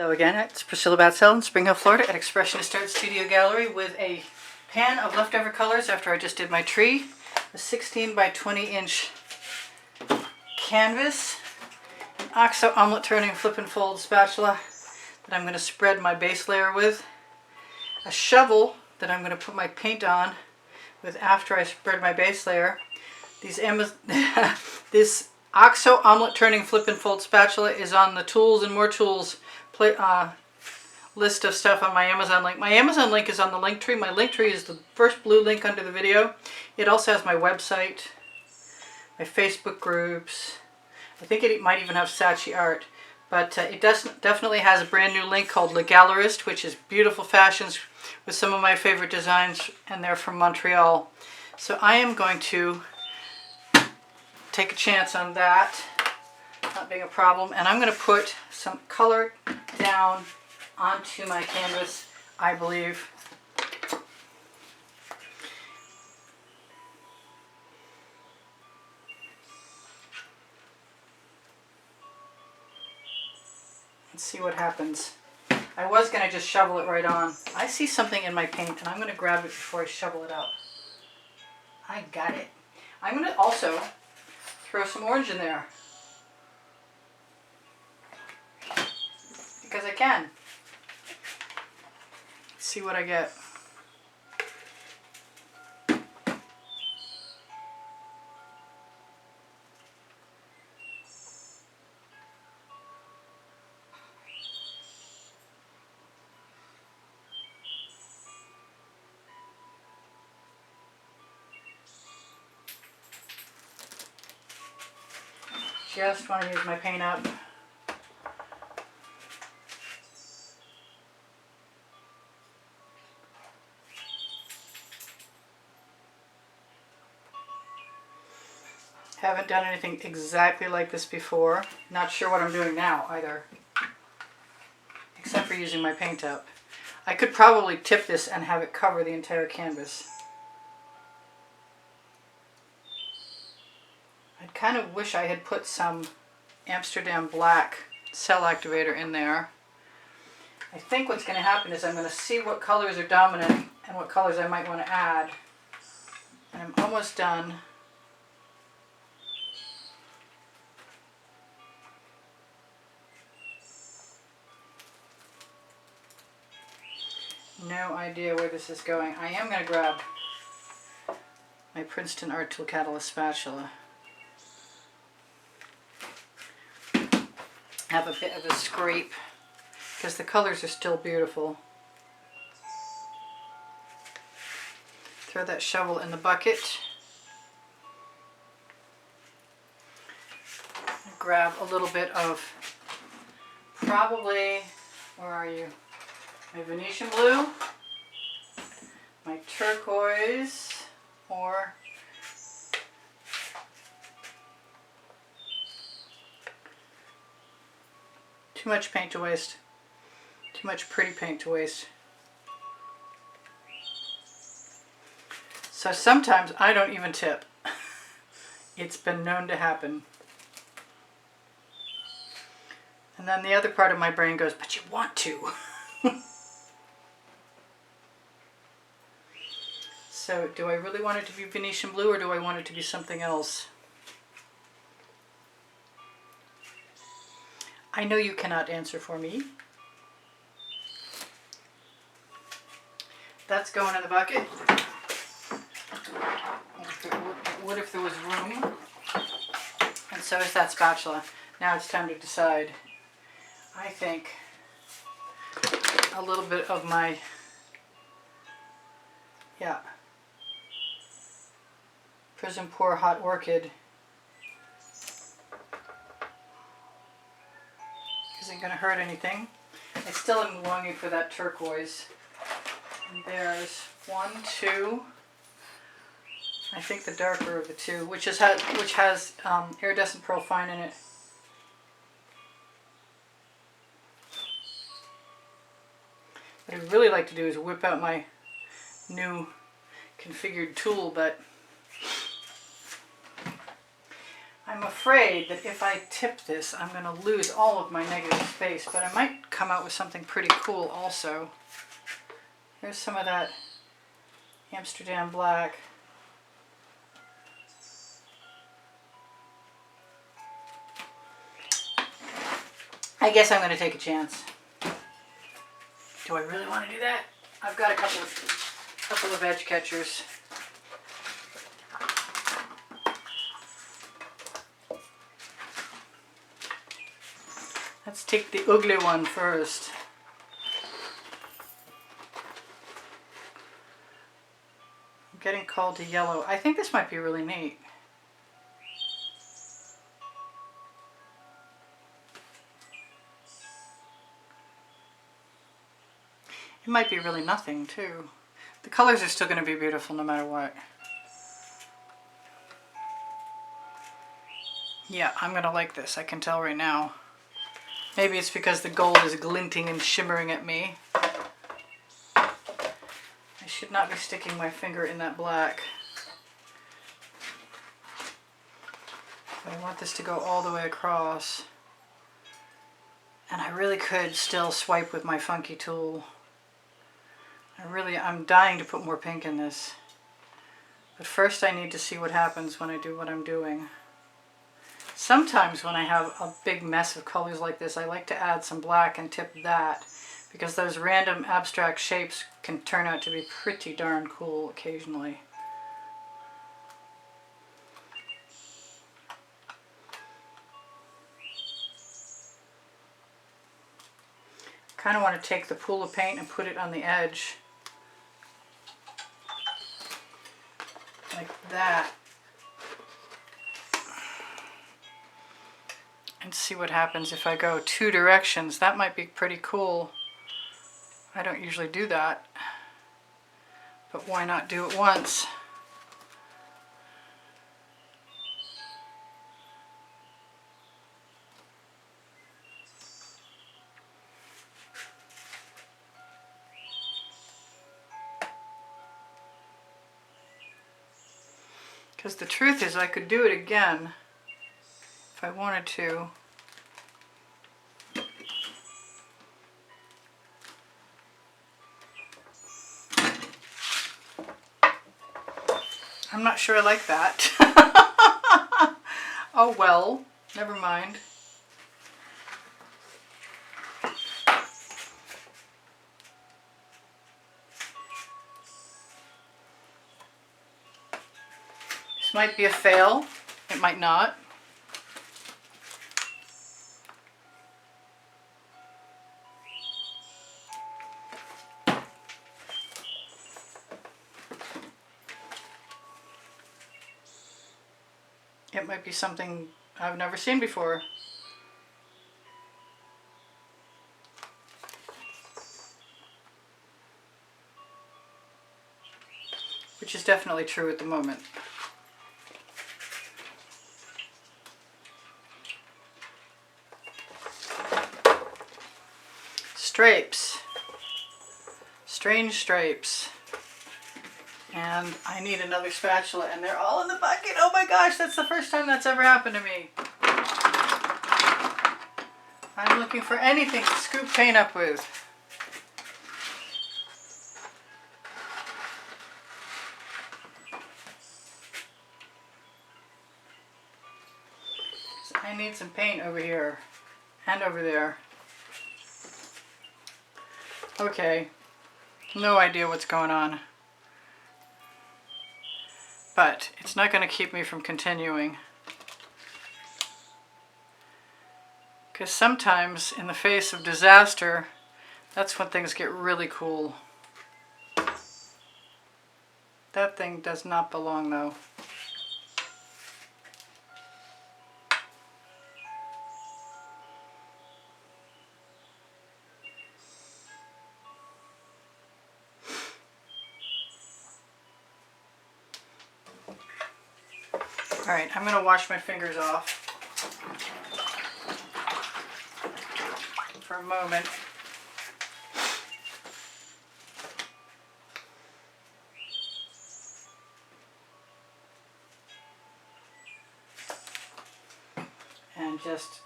Hello again, it's Priscilla Batzell in Spring Hill, Florida at Expressionist Art Studio Gallery with a pan of leftover colors after I just did my tree. A 16 by 20 inch canvas, an OXO omelet turning flip and fold spatula that I'm going to spread my base layer with, a shovel that I'm going to put my paint on with after I spread my base layer. This OXO omelet turning flip and fold spatula is on the tools and more tools list of stuff on my Amazon link. My Amazon link is on the link tree. My link tree is the first blue link under the video. It also has my website, my Facebook groups. I think it might even have Saatchi art. But it definitely has a brand new link called Le Gallerist, which is beautiful fashions with some of my favorite designs, and they're from Montreal. So I am going to take a chance on that not being a problem, and I'm going to put some color down onto my canvas, I believe. Let's see what happens. I was going to just shovel it right on. I see something in my paint and I'm going to grab it before I shovel it up. I got it. I'm going to also throw some orange in there, because I can. Let's see what I get. Just want to use my paint up. Haven't done anything exactly like this before. Not sure what I'm doing now either, except for using my paint up. I could probably tip this and have it cover the entire canvas. I kind of wish I had put some Amsterdam black cell activator in there. I think what's going to happen is I'm going to see what colors are dominant and what colors I might want to add. And I'm almost done. No idea where this is going. I am going to grab my Princeton Art Tool Catalyst spatula. Have a bit of a scrape because the colors are still beautiful. Throw that shovel in the bucket. Grab a little bit of probably, where are you? My Venetian blue, my turquoise, or too much paint to waste. Too much pretty paint to waste. So sometimes I don't even tip. It's been known to happen. And then the other part of my brain goes, but you want to. So do I really want it to be Venetian blue or do I want it to be something else? I know you cannot answer for me. That's going in the bucket. What if there was room? And so is that spatula. Now it's time to decide. I think a little bit of my, Prism Pour Hot Orchid isn't going to hurt anything. I still am longing for that turquoise. And there's one, two, I think the darker of the two, which has iridescent pearl fine in it. What I'd really like to do is whip out my new configured tool, but I I'm afraid that if I tip this, I'm going to lose all of my negative space, but I might come out with something pretty cool also. Here's some of that Amsterdam black. I guess I'm going to take a chance. Do I really want to do that? I've got a couple of edge catchers. Let's take the ugly one first. I'm getting called to yellow. I think this might be really neat. It might be really nothing too. The colors are still going to be beautiful no matter what. Yeah, I'm going to like this. I can tell right now. Maybe it's because the gold is glinting and shimmering at me. I should not be sticking my finger in that black. But I want this to go all the way across. And I really could still swipe with my funky tool. I'm dying to put more pink in this. But first I need to see what happens when I do what I'm doing. Sometimes when I have a big mess of colors like this, I like to add some black and tip that, because those random abstract shapes can turn out to be pretty darn cool occasionally. Kind of want to take the pool of paint and put it on the edge. Like that. And see what happens if I go two directions. That might be pretty cool. I don't usually do that. But why not do it once? Because the truth is I could do it again if I wanted to. I'm not sure I like that. Oh well, never mind. This might be a fail. It might not. It might be something I've never seen before. Which is definitely true at the moment. Stripes. Strange stripes. And I need another spatula, and they're all in the bucket. Oh my gosh, that's the first time that's ever happened to me. I'm looking for anything to scoop paint up with. So I need some paint over here and over there. Okay, no idea what's going on. But it's not going to keep me from continuing. Because sometimes in the face of disaster, that's when things get really cool. That thing does not belong though. Alright, I'm going to wash my fingers off for a moment. just...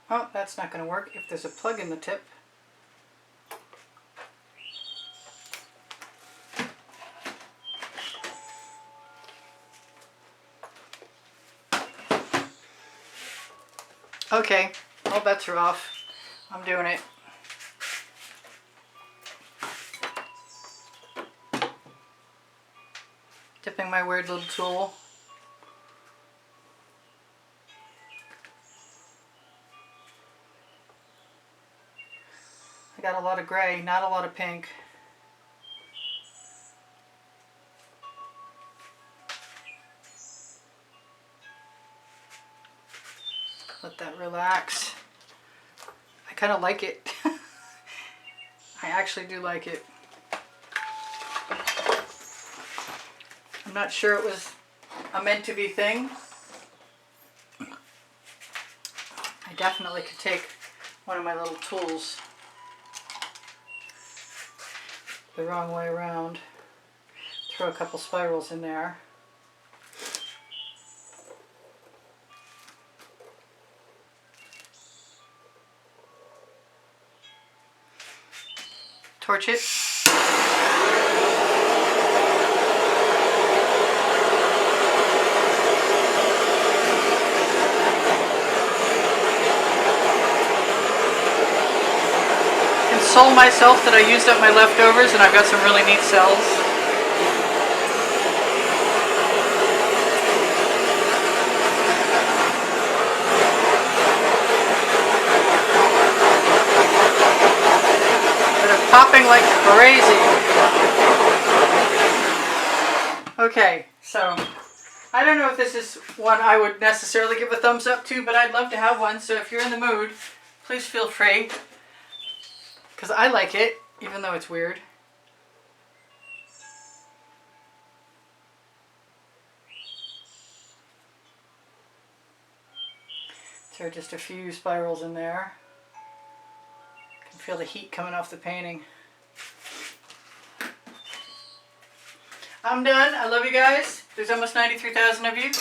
Oh, that's not going to work if there's a plug in the tip. Okay, all bets are off. I'm doing it. Dipping my weird little tool. I got a lot of gray, not a lot of pink. Let that relax. I kind of like it. I actually do like it. I'm not sure it was a meant to be thing. I definitely could take one of my little tools the wrong way around. Throw a couple spirals in there. Torch it. Console myself that I used up my leftovers and I've got some really neat cells. Popping like crazy. Okay, so I don't know if this is one I would necessarily give a thumbs up to, but I'd love to have one. So if you're in the mood, please feel free, because I like it, even though it's weird. Throw just a few spirals in there. Feel the heat coming off the painting. I'm done. I love you guys. There's almost 93,000 of you.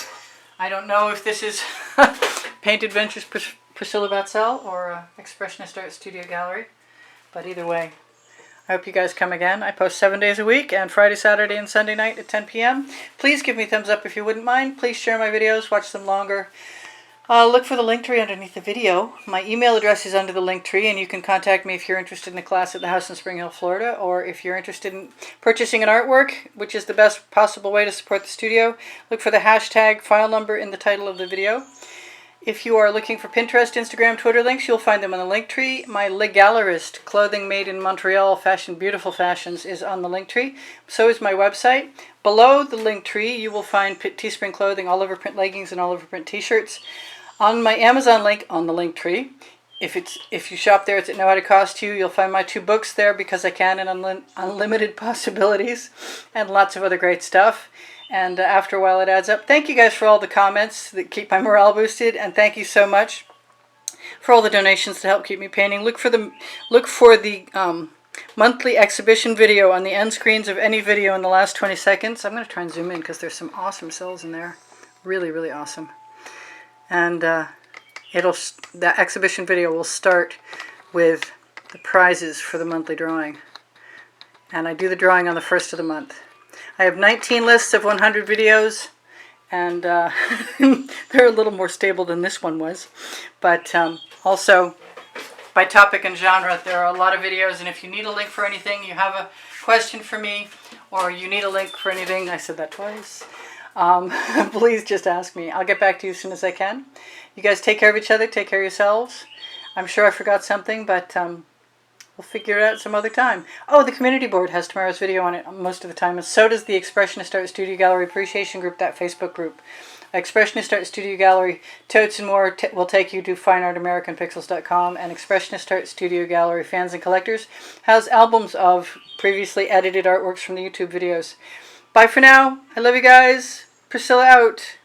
I don't know if this is Paint Adventures Priscilla Batzell or Expressionist Art Studio Gallery, but either way, I hope you guys come again. I post 7 days a week, and Friday, Saturday, and Sunday night at 10 p.m. Please give me a thumbs up if you wouldn't mind. Please share my videos. Watch them longer. Look for the link tree underneath the video. My email address is under the link tree, and you can contact me if you're interested in a class at the house in Spring Hill, Florida, or if you're interested in purchasing an artwork, which is the best possible way to support the studio. Look for the hashtag file number in the title of the video. If you are looking for Pinterest, Instagram, Twitter links, you'll find them on the link tree. My Le Gallerist, clothing made in Montreal, beautiful fashions, is on the link tree. So is my website. Below the link tree, you will find Teespring clothing, all over print leggings, and all over print t-shirts. On my Amazon link on the link tree, if you shop there, it's at No How to Cost You. You'll find my 2 books there, Because I Can and Unlimited Possibilities, and lots of other great stuff. And after a while, it adds up. Thank you guys for all the comments that keep my morale boosted, and thank you so much for all the donations to help keep me painting. Look for the monthly exhibition video on the end screens of any video in the last 20 seconds. I'm going to try and zoom in because there's some awesome cells in there. Really, really awesome. And the exhibition video will start with the prizes for the monthly drawing. And I do the drawing on the 1st of the month. I have 19 lists of 100 videos, and they're a little more stable than this one was. But also, by topic and genre, there are a lot of videos, and if you need a link for anything, you have a question for me, or you need a link for anything, I said that twice, please just ask me. I'll get back to you as soon as I can. You guys take care of each other, take care of yourselves. I'm sure I forgot something, but we'll figure it out some other time. Oh, the community board has tomorrow's video on it most of the time, and so does the Expressionist Art Studio Gallery Appreciation Group, that Facebook group. Expressionist Art Studio Gallery, totes and more will take you to fineartamericanpixels.com, and Expressionist Art Studio Gallery Fans and Collectors has albums of previously edited artworks from the YouTube videos. Bye for now. I love you guys. Priscilla out.